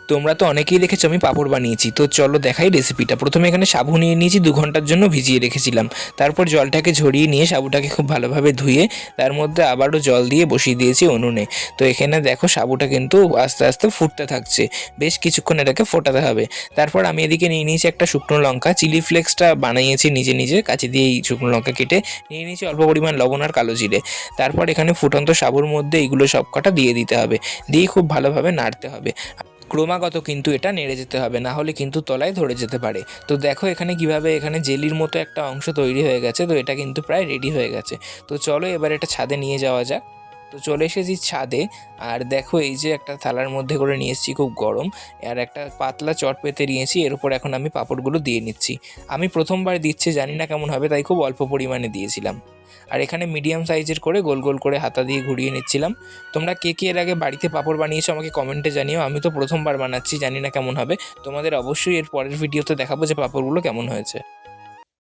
তোমরা তো অনেকেই দেখেছো আমি পাঁপড় বানিয়েছি, তো চলো দেখাই রেসিপিটা। প্রথমে এখানে সাবু নিয়ে নিয়েছি, 2 ঘন্টার জন্য ভিজিয়ে রেখেছিলাম। তারপর জলটাকে ঝরিয়ে নিয়ে সাবুটাকে খুব ভালোভাবে ধুয়ে তার মধ্যে আবারও জল দিয়ে বসিয়ে দিয়েছি উনুনে। তো এখানে দেখো সাবুটা কিন্তু আস্তে আস্তে ফুটতে থাকছে, বেশ কিছুক্ষণ এটাকে ফোটাতে হবে। তারপর আমি এদিকে নিয়ে নিয়েছি একটা শুকনো লঙ্কা, চিলি ফ্লেক্সটা বানিয়েছি নিজে নিজে কাঁচি দিয়ে, এই শুকনো লঙ্কা কেটে নিয়ে নিয়েছি, অল্প পরিমাণ লবণ আর কালো জিরে। তারপর এখানে ফুটন্ত সাবুর মধ্যে এইগুলো সব কটা দিয়ে দিতে হবে, দিয়ে খুব ভালোভাবে নাড়তে হবে। ক্রমাগত কিন্তু এটা নেড়ে যেতে হবে, না হলে কিন্তু তলায় ধরে যেতে পারে। তো দেখো এখানে কিভাবে এখানে জেলির মতো একটা অংশ তৈরি হয়ে গেছে, তো এটা কিন্তু প্রায় রেডি হয়ে গেছে। তো চলো এবার এটা ছাদে নিয়ে যাওয়া যাক। তো চলে এসেছি ছাদে, আর দেখো এই যে একটা থালার মধ্যে করে নিয়ে এসেছি খুব গরম, আর একটা পাতলা চট পেতে নিয়েছি, এর উপর এখন আমি পাঁপড়গুলো দিয়ে নিচ্ছি। আমি প্রথমবার দিচ্ছি, জানি না কেমন হবে, তাই খুব অল্প পরিমাণে দিয়েছিলাম। আর এখানে মিডিয়াম সাইজের করে গোল গোল করে হাতা দিয়ে ঘুরিয়ে নিচ্ছিলাম। তোমরা কে কে এর আগে বাড়িতে পাঁপড় বানিয়েছো আমাকে কমেন্টে জানিও। আমি তো প্রথমবার বানাচ্ছি, জানি না কেমন হবে। তোমাদের অবশ্যই এর পরের ভিডিওতে দেখাবো যে পাঁপড়গুলো কেমন হয়েছে।